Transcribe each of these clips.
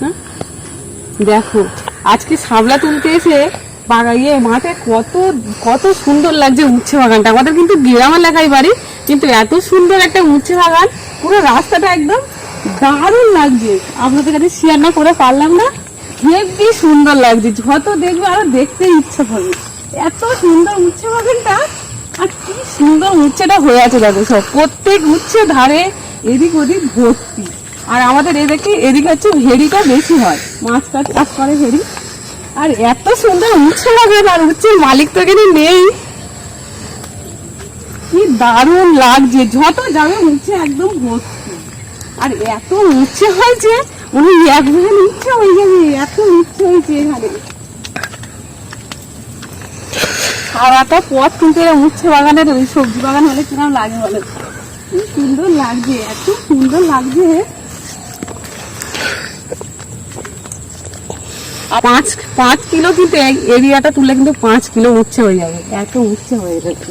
হ্যাঁ দেখো আজকে শাপলা তুলতে এসে মাঠে কত কত সুন্দর লাগছে উচ্ছে বাগানটা। আমাদের কিন্তু গ্রাম এলাকায় বাড়ি, কিন্তু এত সুন্দর একটা উচ্ছে বাগান, পুরো রাস্তাটা একদম দারুণ লাগছে। আপনাদের কাছে শেয়ার না করে পারলাম না, হেবি সুন্দর লাগছে, যত দেখবে আরো দেখতে ইচ্ছা করবে। এত সুন্দর উচ্ছে বাগানটা, আর কি সুন্দর উচ্ছেটা হয়ে আছে দেখো, সব প্রত্যেক উচ্ছে ধারে এদিক ওদিক ভর্তি। আর আমাদের এদিকে হচ্ছে ভেড়িটা বেশি হয়, মাছ টাছ চাষ করে ভেড়ি। আর এত সুন্দর উচ্ছে বাগান, আর উচ্ছের মালিক তো এখানে নেই, কি দারুণ লাগছে, যত যাবে উচ্ছে একদম ভর্তি। আর এত উচ্ছে হয়েছে, উনি এক ভ্যান উচ্ছে হয়ে যাবে, এত উচ্ছে হয়েছে এখানে। সারাটা পথ কিন্তু উচ্ছে বাগানের ওই সবজি বাগান হলে কিরকম লাগে বলে, কি সুন্দর লাগছে, এত সুন্দর লাগছে। 5 কিলো কিন্তু এরিয়াটা তুলে কিন্তু 5 কিলো উচ্ছে হয়ে যাবে, এত উচ্ছে হয়ে যাচ্ছে।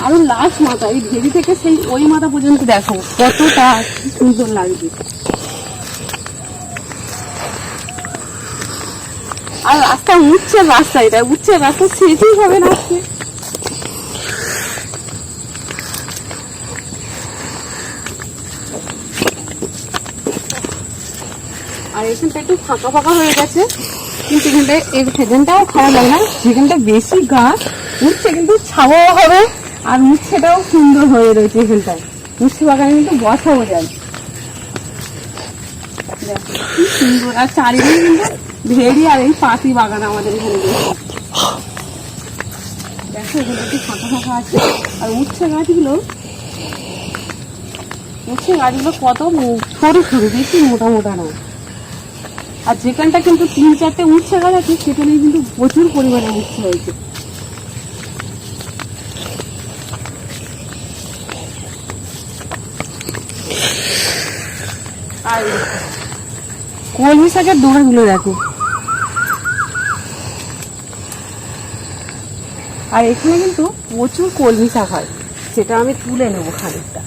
আরো লাস্ট মাথা, এই ভেড়ি থেকে সেই ওই মাথা পর্যন্ত দেখো কতটা সুন্দর লাগছে। আর রাস্তা উচ্ছে রাস্তা, এটা উচ্ছে রাস্তা শেষই হবে না আজকে। আর এখানটা একটু ফাঁকা ফাঁকা হয়ে গেছে, কিন্তু সেখানটাও খারাপ লাগে না, যেখানটা বেশি গাছ উচ্ছে কিন্তু ছাওয়া হবে, আর উচ্ছেটাও সুন্দর হয়ে রয়েছে এখানটায়। উচ্ছে বাগানে কিন্তু বসাও যায়, কি সুন্দর। আর চারিদিকে কিন্তু ভেড়ি আর এই পাতি বাগান আমাদের এখানে দেখো, এখানে একটু ফাঁকা ফাঁকা আছে। আর উচ্ছে গাছগুলো কত সরু সরু, বেশি মোটা মোটা না। আর যেখানটা কিন্তু 3-4টে উচ্ছে গাছ আছে, সেখানে কিন্তু প্রচুর পরিমাণে উচ্ছে হয়েছে। আর কলমি শাকের ডোড়াগুলো দেখো। আর এখানে কিন্তু প্রচুর কলমি শাক হয়, সেটা আমি তুলে নেবো খানিকটা।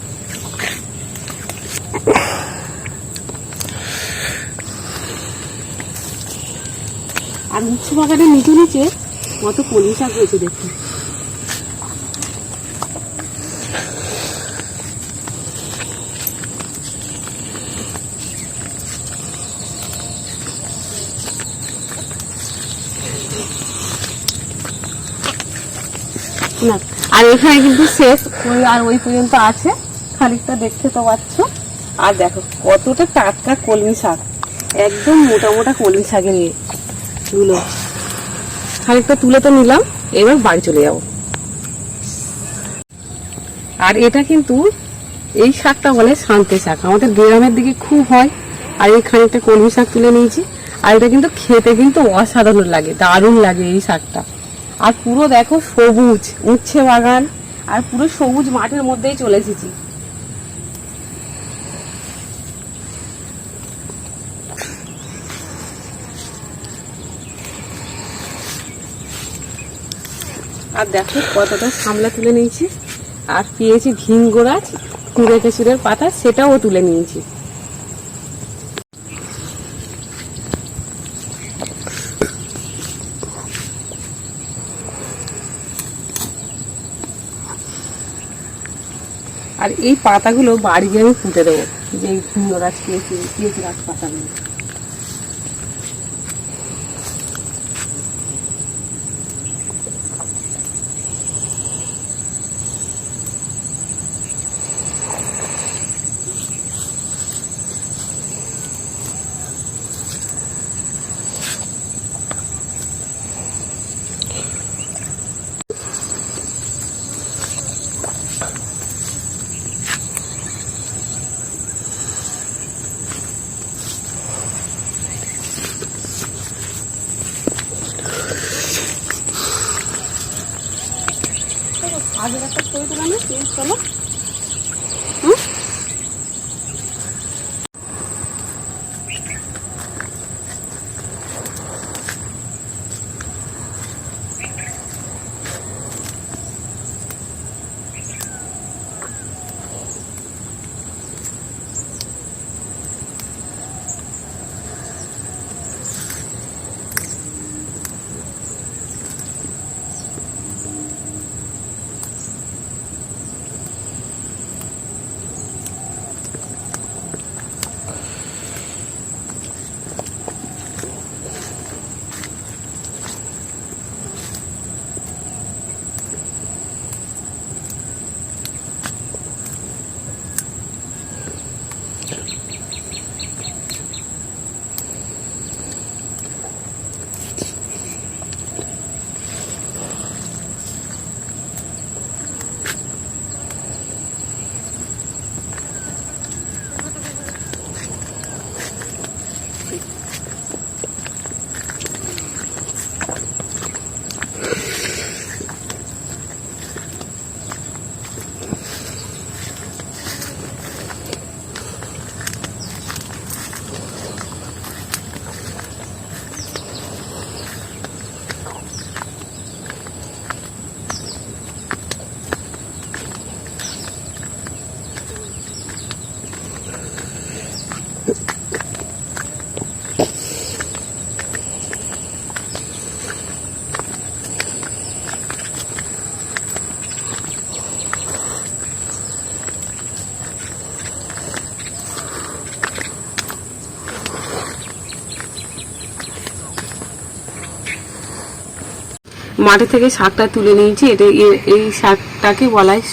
আর উচ্ছে বাগানের নিচে নিচে কত কলমি শাক হয়েছে দেখুন। না, আর এখানে কিন্তু শেষ, আর ওই পর্যন্ত আছে, খানিকটা দেখতে তো পাচ্ছ। আর দেখো কতটা টাটকা কলমি শাক, একদম মোটা মোটা কলমি শাকের গুলো। খানিকটা তুলে তো নিলাম, এবার বাড়ি চলে যাবো। আর এটা কিন্তু এই শাকটা বলে শান্তি শাক, আমাদের গ্রামের দিকে খুব হয়। আর এই খানিকটা কলমি শাক তুলে নিয়েছি, আর এটা কিন্তু খেতে কিন্তু অসাধারণ লাগে, দারুণ লাগে এই শাকটা। আর পুরো দেখো সবুজ উচ্ছে বাগান, আর পুরো সবুজ মাঠের মধ্যেই চলে এসেছি। আর দেখো কতটা সামলা তুলে নিয়েছি, আর পেয়েছি ভিঙ্গো গাছ, কুড়ে কেশরের পাতা, সেটাও তুলে নিয়েছি। আর এই পাতাগুলো বাড়ি গিয়ে আমি পুঁতে দেবো, যে ভিঙ্গো গাছ পেয়েছি গাছ পাতাগুলো। আগের একটা করে দিলাম, চলো। মাটি থেকে শাকটা তুলে নিয়েছি। এই শাকটাকে বলা হয়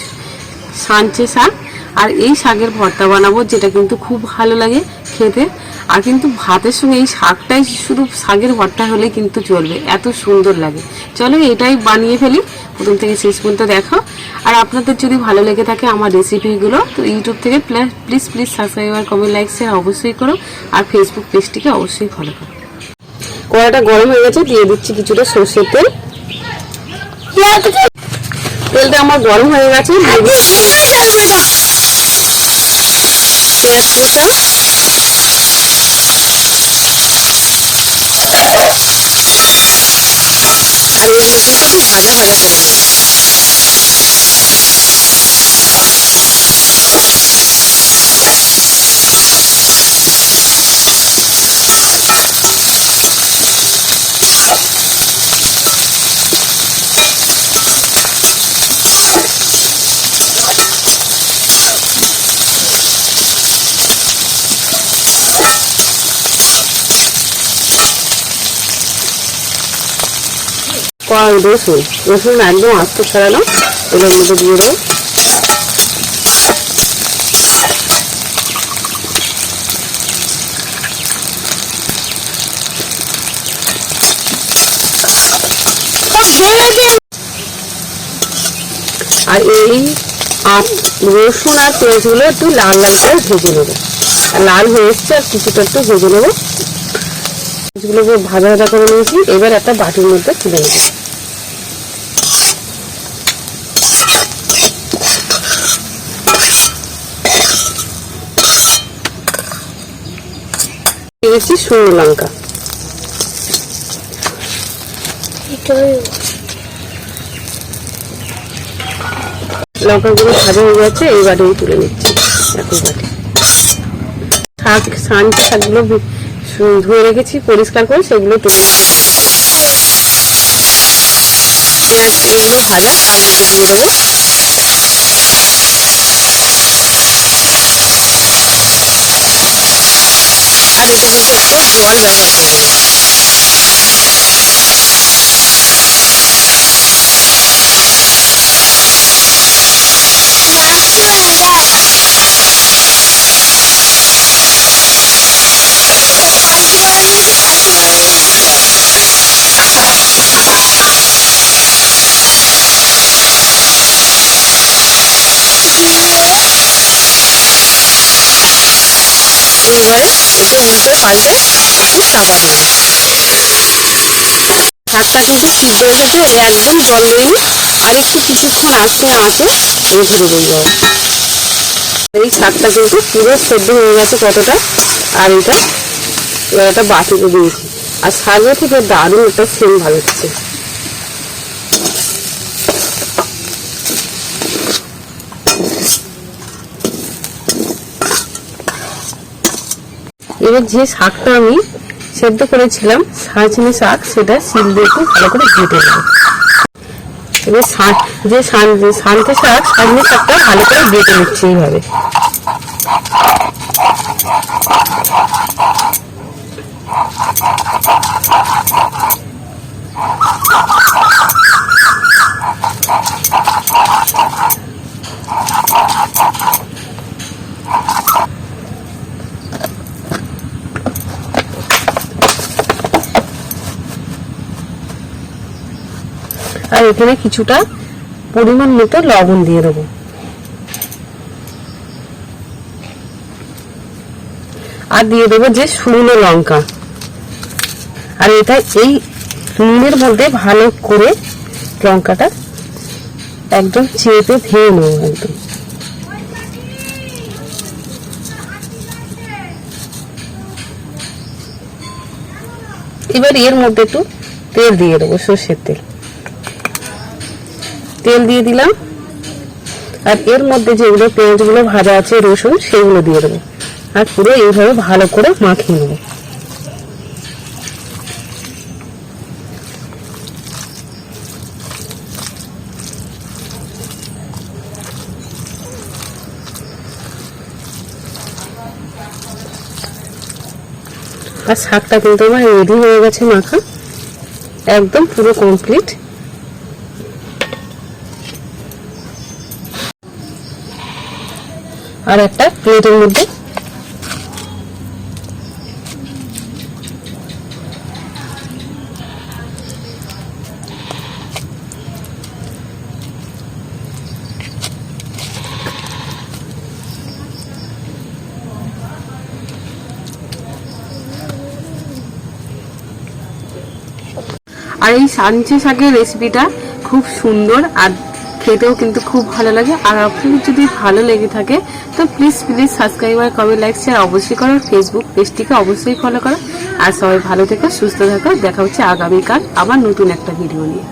সাঞ্চে শাক। আর এই শাকের ভর্তা বানাবো, যেটা কিন্তু খুব ভালো লাগে খেতে। আর কিন্তু ভাতের সঙ্গে এই শাকটাই, শুধু শাকের ভর্তা হলে কিন্তু চলবে, এত সুন্দর লাগে। চলো এটাই বানিয়ে ফেলি, প্রথম থেকে শেষ পর্যন্ত দেখো। আর আপনাদের যদি ভালো লেগে থাকে আমার রেসিপিগুলো, তো ইউটিউব থেকে প্লিজ সাবস্ক্রাইব আর কমেন্ট লাইক শেয়ার অবশ্যই করো। আর ফেসবুক পেজটিকে অবশ্যই ফলো করো। কড়াইটা গরম হয়ে গেছে, দিয়ে দিচ্ছি কিছুটা সর্ষের তেল। তেলটা আমার গরম হয়ে গেছে, দিয়ে দিচ্ছি পেঁয়াজ কুচা, আর এর মধ্যে একটু ভাজা ভাজা করে নেব। রসুন একদম আস্ত ছাড়ানো, এগুলোর মধ্যে দিয়ে দেবো। আর এই রসুন আর পেঁয়াজগুলো একটু লাল লাল করে ভেজে নেবো। লাল হয়ে এসছে, আর কিছুটা একটু ভেজে নেবো। পেঁয়াজগুলোকে ভাজা ভাজা করে নিয়েছি, এবার একটা বাটির মধ্যে তুলে নেবো। দিয়েছি শুকনো লঙ্কা, লঙ্কাগুলো ভাজা হয়ে গেছে, এই বাটি তুলে নিচ্ছি। একই বাটি সাঞ্চে শাকগুলো ধুয়ে রেখেছি পরিষ্কার করে, সেগুলো তুলে পেঁয়াজ এগুলো ভাজা তার মধ্যে দিয়ে দেবো। আর এটার মধ্যে একটু জল ব্যবহার করবো। এইবারে একটু উল্টে পাল্টে একটু চাপা দেবো। শাকটা কিন্তু সিদ্ধ এসেছে, একদম জল দেয়নি। আর একটু কিছুক্ষণ আস্তে আঁচে রেখে দেবো। এই শাকটা কিন্তু পুরো সেদ্ধ হয়ে গেছে কতটা। আর এটা বাটিতে দিয়েছি, আর শাকের থেকে দারুণ একটা সেম ভালো হচ্ছে। এবার যে শাকটা আমি সেদ্ধ করেছিলাম সাজনে শাক, সেটা শিল দিয়ে একটু ভালো করে কেটে নেব। এবার যে সাজনে শাক, সাজনে শাকটা ভালো করে বেটে নিচ্ছি এইভাবে। আর এখানে কিছুটা পরিমাণ মতো লবণ দিয়ে দেবো। আর দিয়ে দেবো যে শুকনো লঙ্কা। আর এটা এই নুনের মধ্যে ভালো করে লঙ্কাটা একদম চেপে ধুয়ে নেবো একদম। এবার এর মধ্যে একটু তেল দিয়ে দেবো, সর্ষের তেল। তেল দিয়ে দিলাম, আর এর মধ্যে যেগুলো পেঁয়াজগুলো ভাজা আছে, রসুন, সেগুলো দিয়ে দেবো। আর পুরো এইভাবে ভালো করে মাখিয়ে নেবো। আর শাকটা কিন্তু আমার রেডি হয়ে গেছে মাখা, একদম পুরো কমপ্লিট। আর একটা প্লেটের মধ্যে। আর এই সাঞ্চে শাকের রেসিপিটা খুব সুন্দর আর খেতেও কিন্তু খুব ভালো লাগে। আর আপনাদের যদি ভালো লেগে থাকে তো প্লিজ সাবস্ক্রাইব আর কমেন্ট লাইক শেয়ার অবশ্যই করো। ফেসবুক পেজটিকে অবশ্যই ফলো করো। আর সবাই ভালো থেকো, সুস্থ থাকো। দেখা হচ্ছে আগামীকাল আবার নতুন একটা ভিডিও নিয়ে।